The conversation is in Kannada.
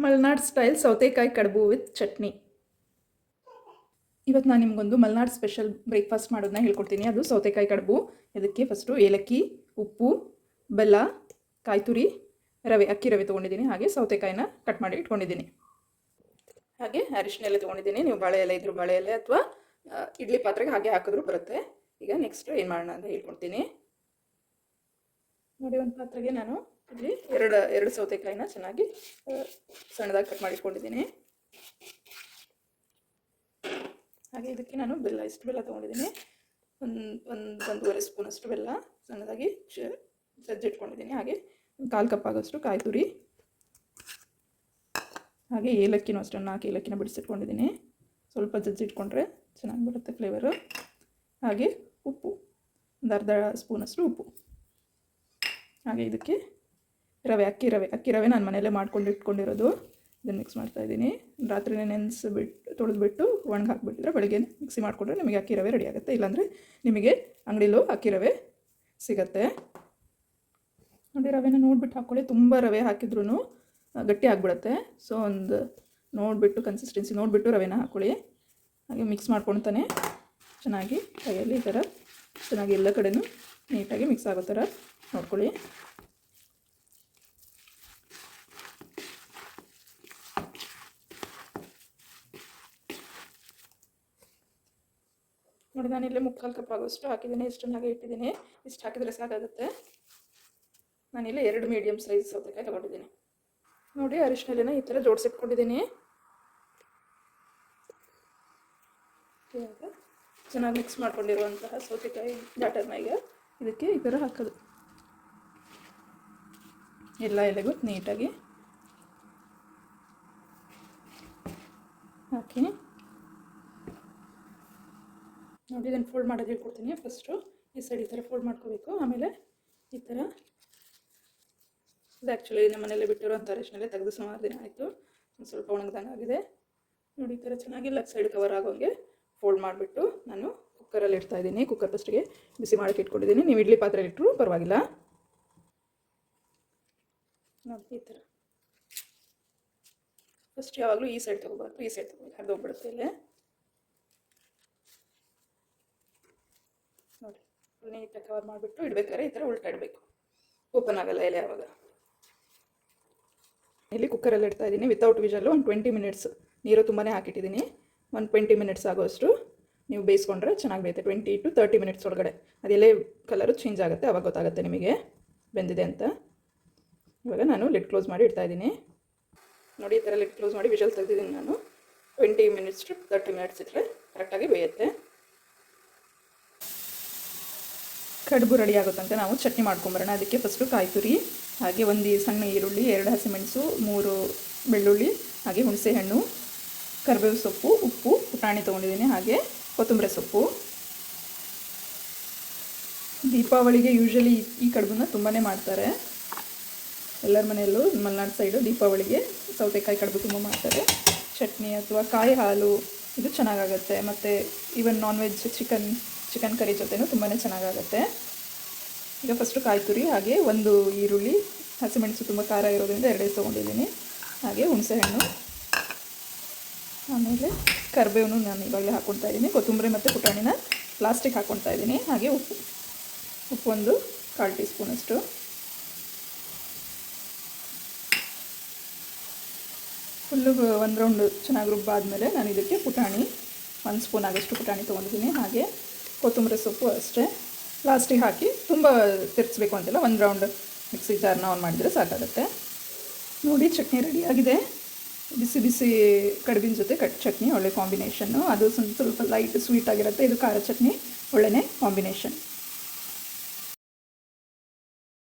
ಮಲ್ನಾಡ್ ಸ್ಟೈಲ್ ಸೌತೆಕಾಯಿ ಕಡುಬು ವಿತ್ ಚಟ್ನಿ. ಇವತ್ತು ನಾನು ನಿಮಗೊಂದು ಮಲ್ನಾಡ್ ಸ್ಪೆಷಲ್ ಬ್ರೇಕ್ಫಾಸ್ಟ್ ಮಾಡೋದನ್ನ ಹೇಳ್ಕೊಡ್ತೀನಿ. ಅದು ಸೌತೆಕಾಯಿ ಕಡುಬು. ಇದಕ್ಕೆ ಫಸ್ಟು ಏಲಕ್ಕಿ, ಉಪ್ಪು, ಬೆಲ್ಲ, ಕಾಯಿ ತುರಿ, ರವೆ, ಅಕ್ಕಿ ರವೆ ತೊಗೊಂಡಿದ್ದೀನಿ. ಹಾಗೆ ಸೌತೆಕಾಯಿನ ಕಟ್ ಮಾಡಿ ಇಟ್ಕೊಂಡಿದ್ದೀನಿ. ಹಾಗೆ ಅರಿಶಿನ ಎಲೆ ತೊಗೊಂಡಿದ್ದೀನಿ. ನೀವು ಬಾಳೆ ಎಲೆ ಇದ್ರೂ ಬಾಳೆ ಎಲೆ ಅಥವಾ ಇಡ್ಲಿ ಪಾತ್ರೆಗೆ ಹಾಗೆ ಹಾಕಿದ್ರೂ ಬರುತ್ತೆ. ಈಗ ನೆಕ್ಸ್ಟ್ ಏನು ಮಾಡೋಣ ಅಂತ ಹೇಳ್ಕೊಡ್ತೀನಿ. ನೋಡಿ, ಒಂದು ಪಾತ್ರೆಗೆ ನಾನು ಇಲ್ಲಿ ಎರಡು ಸೌತೆಕಾಯಿನ ಚೆನ್ನಾಗಿ ಸಣ್ಣದಾಗಿ ಕಟ್ ಮಾಡಿ ಇಟ್ಕೊಂಡಿದ್ದೀನಿ. ಹಾಗೆ ಇದಕ್ಕೆ ನಾನು ಇಷ್ಟು ಬೆಲ್ಲ ತೊಗೊಂಡಿದ್ದೀನಿ. ಒಂದೂವರೆ ಸ್ಪೂನಷ್ಟು ಬೆಲ್ಲ ಸಣ್ಣದಾಗಿ ಜಜ್ಜಿಟ್ಕೊಂಡಿದ್ದೀನಿ. ಹಾಗೆ 1/4 ಕಪ್ ಆಗೋಷ್ಟು ಕಾಯಿ ತುರಿ, ಹಾಗೆ ಏಲಕ್ಕಿನೂ ಅಷ್ಟೇ 4 ಏಲಕ್ಕಿನ ಬಿಡಿಸಿಟ್ಕೊಂಡಿದ್ದೀನಿ. ಸ್ವಲ್ಪ ಜಜ್ಜಿಟ್ಕೊಂಡ್ರೆ ಚೆನ್ನಾಗಿ ಬರುತ್ತೆ ಫ್ಲೇವರು. ಹಾಗೆ ಉಪ್ಪು, ಒಂದು ಅರ್ಧ ಸ್ಪೂನಷ್ಟು ಉಪ್ಪು. ಹಾಗೆ ಇದಕ್ಕೆ ಅಕ್ಕಿ ರವೆ ನಾನು ಮನೆಯಲ್ಲೇ ಮಾಡ್ಕೊಂಡು ಇಟ್ಕೊಂಡಿರೋದು. ಇದನ್ನು ಮಿಕ್ಸ್ ಮಾಡ್ತಾಯಿದ್ದೀನಿ. ರಾತ್ರಿನೇ ತೊಳೆದ್ಬಿಟ್ಟು ಒಣಗಿ ಹಾಕಿಬಿಟ್ಟಿದ್ರೆ ಬೆಳಗ್ಗೆ ಮಿಕ್ಸಿ ಮಾಡಿಕೊಂಡ್ರೆ ನಿಮಗೆ ಅಕ್ಕಿ ರವೆ ರೆಡಿ ಆಗುತ್ತೆ. ಇಲ್ಲಾಂದರೆ ನಿಮಗೆ ಅಂಗಡಿಲೂ ಅಕ್ಕಿ ರವೆ ಸಿಗುತ್ತೆ. ನೋಡಿ, ರವೆನ ನೋಡಿಬಿಟ್ಟು ಹಾಕ್ಕೊಳ್ಳಿ. ತುಂಬ ರವೆ ಹಾಕಿದ್ರೂ ಗಟ್ಟಿ ಆಗಿಬಿಡುತ್ತೆ. ಸೊ ಒಂದು ನೋಡಿಬಿಟ್ಟು ಕನ್ಸಿಸ್ಟೆನ್ಸಿ ನೋಡಿಬಿಟ್ಟು ರವೆನ ಹಾಕ್ಕೊಳ್ಳಿ. ಹಾಗೆ ಮಿಕ್ಸ್ ಮಾಡ್ಕೊಳ್ತಾನೆ ಚೆನ್ನಾಗಿ ಕೈಯಲ್ಲಿ ಈ ಥರ ಚೆನ್ನಾಗಿ ಎಲ್ಲ ಕಡೆನೂ ನೀಟಾಗಿ ಮಿಕ್ಸ್ ಆಗೋ ಥರ ನೋಡ್ಕೊಳ್ಳಿ. ನೋಡಿ, ನಾನಿಲ್ಲಿ 1/4 ಕಪ್ ಆಗೋಷ್ಟು ಹಾಕಿದ್ದೀನಿ. ಇಷ್ಟನ್ನು ಹಾಗೆ ಇಟ್ಟಿದ್ದೀನಿ. ಇಷ್ಟು ಹಾಕಿದರೆ ಸಾಕಾಗುತ್ತೆ. ನಾನಿಲ್ಲಿ 2 ಮೀಡಿಯಮ್ ಸೈಜ್ ಸೌತೆಕಾಯಿ ತಗೊಂಡಿದ್ದೀನಿ. ನೋಡಿ, ಅರಿಶಿನ ಎಲೆನ ಈ ಥರ ಜೋಡಿಸಿಟ್ಕೊಂಡಿದ್ದೀನಿ. ಚೆನ್ನಾಗಿ ಮಿಕ್ಸ್ ಮಾಡ್ಕೊಂಡಿರುವಂತಹ ಸೌತೆಕಾಯಿ ಬ್ಯಾಟರ್ನ ಈಗ ಇದಕ್ಕೆ ಈ ಥರ ಹಾಕೋದು. ಎಲ್ಲ ಎಲೆಗೂ ನೀಟಾಗಿ ಹಾಕಿ ನೋಡಿ, ಇದನ್ನು ಫೋಲ್ಡ್ ಮಾಡೋದು ಹೇಳ್ಕೊಡ್ತೀನಿ. ಫಸ್ಟು ಈ ಸೈಡ್ ಈ ಥರ ಫೋಲ್ಡ್ ಮಾಡ್ಕೋಬೇಕು. ಆಮೇಲೆ ಈ ಥರ ಇದು ಆ್ಯಕ್ಚುಲಿ ನಮ್ಮ ಮನೇಲಿ ಬಿಟ್ಟಿರೋಂಥ ಅರಿಶಿನಲ್ಲೇ ತೆಗೆದು ಸುಮಾರು ದಿನ ಆಯಿತು. ಸ್ವಲ್ಪ ಒಣಗ್ದಂಗೆ ಆಗಿದೆ. ನೋಡಿ, ಈ ಥರ ಚೆನ್ನಾಗಿ ಲೆಫ್ಟ್ ಸೈಡ್ ಕವರ್ ಆಗೋಂಗೆ ಫೋಲ್ಡ್ ಮಾಡಿಬಿಟ್ಟು ನಾನು ಕುಕ್ಕರಲ್ಲಿ ಇಡ್ತಾಯಿದ್ದೀನಿ. ಕುಕ್ಕರ್ ಫಸ್ಟಿಗೆ ಬಿಸಿ ಮಾಡೋಕ್ಕೆ ಇಟ್ಕೊಂಡಿದ್ದೀನಿ. ನೀವು ಇಡ್ಲಿ ಪಾತ್ರೆಯಲ್ಲಿ ಇಟ್ಟರು ಪರವಾಗಿಲ್ಲ. ನೋಡಿ, ಈ ಥರ ಫಸ್ಟ್ ಯಾವಾಗಲೂ ಈ ಸೈಡ್ ತೊಗೋಬಾರ್ದು, ಈ ಸೈಡ್ ತೊಗೋಬೇಕು, ಹರಿದೋಗ್ಬಿಡುತ್ತೆ ಇಲ್ಲೇ. ನೋಡಿ, ನೀಟಾಗಿ ಕವರ್ ಮಾಡಿಬಿಟ್ಟು ಇಡಬೇಕಾದ್ರೆ ಈ ಥರ ಉಲ್ಟಾ ಇಡಬೇಕು. ಓಪನ್ ಆಗಲ್ಲ ಎಲೆ ಆವಾಗ. ಇಲ್ಲಿ ಕುಕ್ಕರಲ್ಲಿ ಇಡ್ತಾಯಿದ್ದೀನಿ. ವಿತೌಟ್ ವಿಜಲ್ಲು ಒಂದು 20 ಮಿನಿಟ್ಸ್ ನೀರು ತುಂಬಾ ಹಾಕಿಟ್ಟಿದ್ದೀನಿ. ಒಂದು 20 ಮಿನಿಟ್ಸ್ ಆಗೋಷ್ಟು ನೀವು ಬೇಯಿಸ್ಕೊಂಡ್ರೆ ಚೆನ್ನಾಗಿ ಬೇಯುತ್ತೆ. 20 to 30 ಮಿನಿಟ್ಸ್ ಒಳಗಡೆ ಅದೆಲ್ಲೇ ಕಲರು ಚೇಂಜ್ ಆಗುತ್ತೆ. ಆವಾಗ ಗೊತ್ತಾಗುತ್ತೆ ನಿಮಗೆ ಬೆಂದಿದೆ ಅಂತ. ಇವಾಗ ನಾನು ಲಿಡ್ ಕ್ಲೋಸ್ ಮಾಡಿ ಇಡ್ತಾಯಿದ್ದೀನಿ. ನೋಡಿ, ಈ ಥರ ಲಿಡ್ ಕ್ಲೋಸ್ ಮಾಡಿ ವಿಷಲ್ ತೆಗೆದಿದ್ದೀನಿ ನಾನು. 20 ಮಿನಿಟ್ಸ್ to 30 ಮಿನಿಟ್ಸ್ ಇಟ್ಟರೆ ಕರೆಕ್ಟಾಗಿ ಬೇಯುತ್ತೆ. ಕಡುಬು ರೆಡಿ ಆಗುತ್ತಂತೆ ನಾವು ಚಟ್ನಿ ಮಾಡ್ಕೊಂಬರೋಣ. ಅದಕ್ಕೆ ಫಸ್ಟು ಕಾಯಿ ತುರಿ, ಹಾಗೆ ಒಂದು ಸಣ್ಣ ಈರುಳ್ಳಿ, 2 ಹಸಿಮೆಣಸು, 3 ಬೆಳ್ಳುಳ್ಳಿ, ಹಾಗೆ ಹುಣಸೆ ಹಣ್ಣು, ಕರಿಬೇವು ಸೊಪ್ಪು, ಉಪ್ಪು, ಪುಟಾಣಿ ತೊಗೊಂಡಿದ್ದೀನಿ, ಹಾಗೆ ಕೊತ್ತಂಬರಿ ಸೊಪ್ಪು. ದೀಪಾವಳಿಗೆ ಯೂಶ್ವಲಿ ಈ ಕಡುಬನ್ನ ತುಂಬಾ ಮಾಡ್ತಾರೆ. ಎಲ್ಲರ ಮನೆಯಲ್ಲೂ ಮಲೆನಾಡು ಸೈಡು ದೀಪಾವಳಿಗೆ ಸೌತೆಕಾಯಿ ಕಡುಬು ತುಂಬ ಮಾಡ್ತಾರೆ. ಚಟ್ನಿ ಅಥವಾ ಕಾಯಿ ಹಾಲು ಇದು ಚೆನ್ನಾಗಾಗುತ್ತೆ. ಮತ್ತು even non veg chicken curry ಜೊತೆನೂ ತುಂಬಾ ಚೆನ್ನಾಗಾಗುತ್ತೆ. ಈಗ ಫಸ್ಟು ಕಾಯಿ ತುರಿ, ಹಾಗೆ 1 ಈರುಳ್ಳಿ, ಹಸಿಮೆಣಸು ತುಂಬ ಖಾರ ಇರೋದ್ರಿಂದ 2 ತೊಗೊಂಡಿದ್ದೀನಿ, ಹಾಗೆ ಹುಣಸೆ ಹಣ್ಣು, ಆಮೇಲೆ ಕರಿಬೇವನ್ನು ನಾನು ಇವಾಗಲೇ ಹಾಕ್ಕೊಳ್ತಾ ಇದ್ದೀನಿ. ಕೊತ್ತಂಬರಿ ಮತ್ತು ಪುಟಾಣಿನ ಲಾಸ್ಟಿಗೆ ಹಾಕ್ಕೊಳ್ತಾ ಇದ್ದೀನಿ. ಹಾಗೆ ಉಪ್ಪು ಒಂದು 1/4 ಟೀ ಸ್ಪೂನಷ್ಟು. ಫುಲ್ಲು ಒಂದು ರೌಂಡು ಚೆನ್ನಾಗಿ ರುಬ್ಬಾದಮೇಲೆ ನಾನು ಇದಕ್ಕೆ ಪುಟಾಣಿ 1 ಸ್ಪೂನ್ ಆಗೋಷ್ಟು ಪುಟಾಣಿ ತೊಗೊಂಡಿದ್ದೀನಿ. ಹಾಗೆ ಕೊತ್ತಂಬರಿ ಸೊಪ್ಪು ಅಷ್ಟೇ ಲಾಸ್ಟಿಗೆ ಹಾಕಿ, ತುಂಬ ತಿರ್ಗಿಸ್ಬೇಕು ಅಂತಿಲ್ಲ. 1 ರೌಂಡ್ ಮಿಕ್ಸಿ ಜಾರ್ನ ಆನ್ ಮಾಡಿದರೆ ಸಾಕಾಗುತ್ತೆ. ನೋಡಿ, ಚಟ್ನಿ ರೆಡಿಯಾಗಿದೆ. ಬಿಸಿ ಬಿಸಿ ಕಡುಬಿನ ಜೊತೆ ಚಟ್ನಿ ಒಳ್ಳೆ ಕಾಂಬಿನೇಷನ್ನು. ಅದು ಸ್ವಲ್ಪ ಲೈಟ್ ಸ್ವೀಟ್ ಆಗಿರುತ್ತೆ. ಇದು ಖಾರ ಚಟ್ನಿ ಒಳ್ಳೆಯೇ ಕಾಂಬಿನೇಷನ್.